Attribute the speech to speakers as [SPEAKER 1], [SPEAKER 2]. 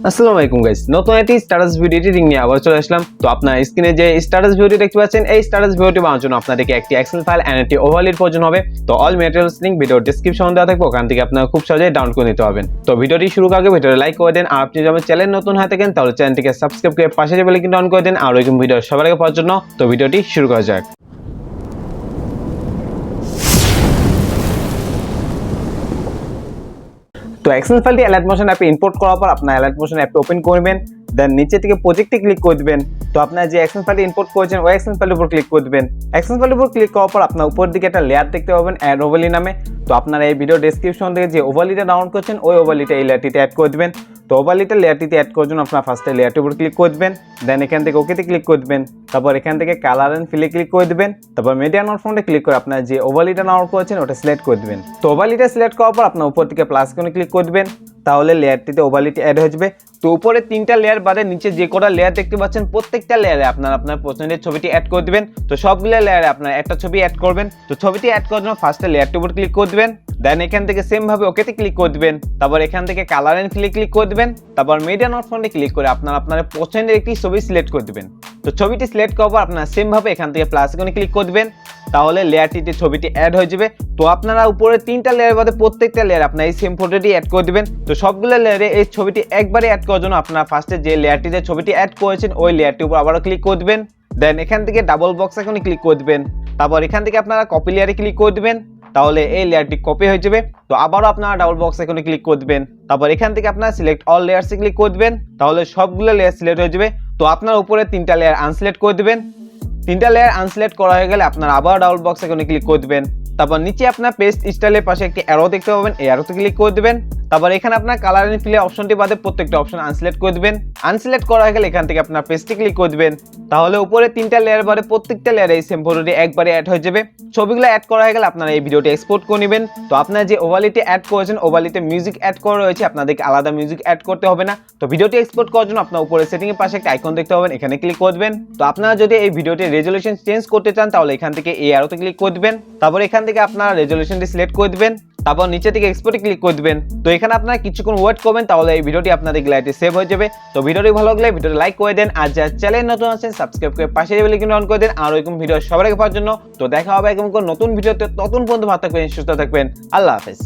[SPEAKER 1] আসসালামু আলাইকুম গাইস, নতুন একটি স্ট্যাটাস ভিডিও এডিটিং নিয়ে আবার চলে আসলাম। তো আপনার স্ক্রিনে যে স্ট্যাটাস ভিডিওটি দেখতে পাচ্ছেন, এই স্ট্যাটাস ভিডিওটি বানানোর জন্য আপনাদেরকে একটি এক্সেল ফাইল এন্ড একটি ওভারলের প্রয়োজন হবে। তো অল ম্যাটেরিয়ালস লিংক ভিডিও ডেসক্রিপশনে দেওয়া থাকবে, ওখান থেকে আপনারা খুব সহজেই ডাউনলোড করে নিতে পারবেন। তো ভিডিওটি শুরু করার আগে ভিডিওটি লাইক করে দেন, আর আপনি যদি আমার চ্যানেল নতুন হয়ে থাকেন তাহলে চ্যানেলটিকে সাবস্ক্রাইব করে পাশে যে বেল আইকনটি অন করে দেন আর এরকম ভিডিও সবার আগে পাওয়ার জন্য। তো ভিডিওটি শুরু করা যাক। তো এক্সেল ফাইলটি অ্যালার্ট মোশন অ্যাপে ইম্পোর্ট করার পর আপনার অ্যালার্ট মোশন অ্যাপে ওপেন করবেন, দেন নিচে থেকে প্রজেক্টে ক্লিক করে দিবেন। তো আপনার যে এক্সেল ফাইলটি ইম্পোর্ট করেছেন ওই এক্সেল ফাইলের উপর ক্লিক করে দিবেন। এক্সেল ফাইলের উপর ক্লিক করার পর আপনার উপর দিকে একটা লেয়ার দেখতে পাবেন অ্যাড ওভারলি নামে। তো আপনারা এই ভিডিও ডেসক্রিপশন থেকে যে ওভারলিটা ডাউনলোড করছেন ওই ওভারলিটা এই লেয়ারটিতে অ্যাড করে দিবেন। তো ওভারলিটা লেয়ারটিতে অ্যাড করার জন্য আপনার ফার্স্টে লেয়ারটির উপর ক্লিক করে দিবেন, দেন এখান থেকে ওকেতে ক্লিক করে দিবেন। তারপর এখান থেকে কালার এন্ড ফিলে ক্লিক করে দিবেন। তারপর মিডিয়া নোট ফন্টে ক্লিক করে আপনার যে ওভারলিটা ডাউনলোড করেছেন ওটা সিলেক্ট করে দিবেন। তো ওভারলিটা সিলেক্ট করার পর আপনার উপর থেকে প্লাস আইকনে ক্লিক করে দিবেন, তাহলে লেয়ারটিতে ওভারলিটি অ্যাড হয়ে যাবে। তো উপরে তিনটা লেয়ার বাদে নিচে যে কটা লেয়ার দেখতে পাচ্ছেন প্রত্যেকটা লেয়ারে আপনার পছন্দের ছবিটি অ্যাড করে দিবেন। তো সবগুলো লেয়ারে আপনার একটা ছবি অ্যাড করবেন। তো ছবিটি অ্যাড করার জন্য ফার্স্টে লেয়ারটির উপর ক্লিক করে দিবেন, দেন এখান থেকে সেম ভাবে ওকেতে ক্লিক করে দিবেন। তারপর এখান থেকে কালার এন্ড ফিলে ক্লিক করে দিবেন। তারপর মিডিয়া নোট ফন্টে ক্লিক করে আপনার পছন্দের একটি ছবি সিলেক্ট করে দিবেন। তো ছবিটি সিলেক্ট করার পর আপনারা সেম ভাবে এখান থেকে প্লাস আইকনে ক্লিক করে দিবেন, তাহলে লেয়ারটিতে ছবিটি অ্যাড হয়ে যাবে। তো আপনারা উপরে তিনটা লেয়ার বাদে প্রত্যেকটা লেয়ার আপনার এই সেম ফটোটি অ্যাড করে দিবেন। তো সবগুলো লেয়ারে এই ছবিটি একবারে অ্যাড করার জন্য আপনারা ফার্স্টে যে লেয়ারটিতে ছবিটি অ্যাড করেছেন ওই লেয়ারটির উপর আবারও ক্লিক করে দিবেন, দেন এখান থেকে ডাবল বক্স আইকনে ক্লিক করে দিবেন। তারপর এখান থেকে আপনারা কপি লেয়ারে ক্লিক করে দিবেন, তাহলে এই লেয়ারটি কপি হয়ে যাবে। তো আবারও আপনারা ডাবল বক্স আইকনে ক্লিক করে দিবেন। তারপর এখান থেকে আপনারা সিলেক্ট অল লেয়ারসে ক্লিক করে দিবেন, তাহলে সবগুলো লেয়ার সিলেক্ট হয়ে যাবে। তো আপনার উপরে তিনটা লেয়ার আনসিলেক্ট করে দিবেন। তিনটা লেয়ার আনসিলেক্ট করা হয়ে গেলে আপনারা আবার ডাবল বক্স আইকনে ক্লিক করে দিবেন। তারপর নিচে আপনার পেস্ট স্টাইলের পাশে একটি অ্যারো দেখতে পাবেন, এই অ্যারোতে ক্লিক করে দিবেন। তারপর এখানে আপনার কালার এন্ড ফিলে অপশনটি বাদে প্রত্যেকটা অপশন আনসিলেক্ট করে দিবেন। আনসিলেক্ট করা হয়ে গেলে এখান থেকে আপনার পেস্টে ক্লিক করে দিবেন, তাহলে উপরে তিনটা লেয়ার বাদে প্রত্যেকটা লেয়ারে এই সেম ফটোটি একবারে অ্যাড হয়ে যাবে। ছবিগুলো অ্যাড করা হয়ে গেলে আপনারা এই ভিডিওটি এক্সপোর্ট করে নেবেন। তো আপনারা যে ওভারলিটি অ্যাড করেছেন ওভারলিতে মিউজিক অ্যাড করা রয়েছে, আপনাদেরকে আলাদা মিউজিক অ্যাড করতে হবে না। তো ভিডিওটি এক্সপোর্ট করার জন্য আপনার উপরে সেটিং এর পাশে একটা আইকন দেখতে পাবেন, এখানে ক্লিক করে দিবেন। তো আপনারা যদি এই ভিডিওটির রেজোলিউশন চেঞ্জ করতে চান তাহলে এখান থেকে এই অ্যারোতে ক্লিক করে দিবেন। তারপর এখান থেকে আপনারা রেজোলিউশনটি সিলেক্ট করে দিবেন, তারপর নিচে থেকে এক্সপোর্টে ক্লিক করে দিবেন। তো এখানে আপনারা কিছুক্ষণ ওয়েট করবেন, তাহলে এই ভিডিওটি আপনাদের গ্যালারিতে সেভ হয়ে যাবে। তো ভিডিওটি ভালো লাগলে ভিডিওটি লাইক করে দেন, আর যারা চ্যানেল নতুন আছেন সাবস্ক্রাইব করে পাশে বেল আইকনটি অন করে দেন আর এরকম ভিডিও সবার আগে পাওয়ার জন্য। তো দেখা হবে এরকম কোন নতুন ভিডিওতে, ততক্ষণ পর্যন্ত ভালো থাকবেন, সুস্থ থাকবেন, আল্লাহ হাফেজ।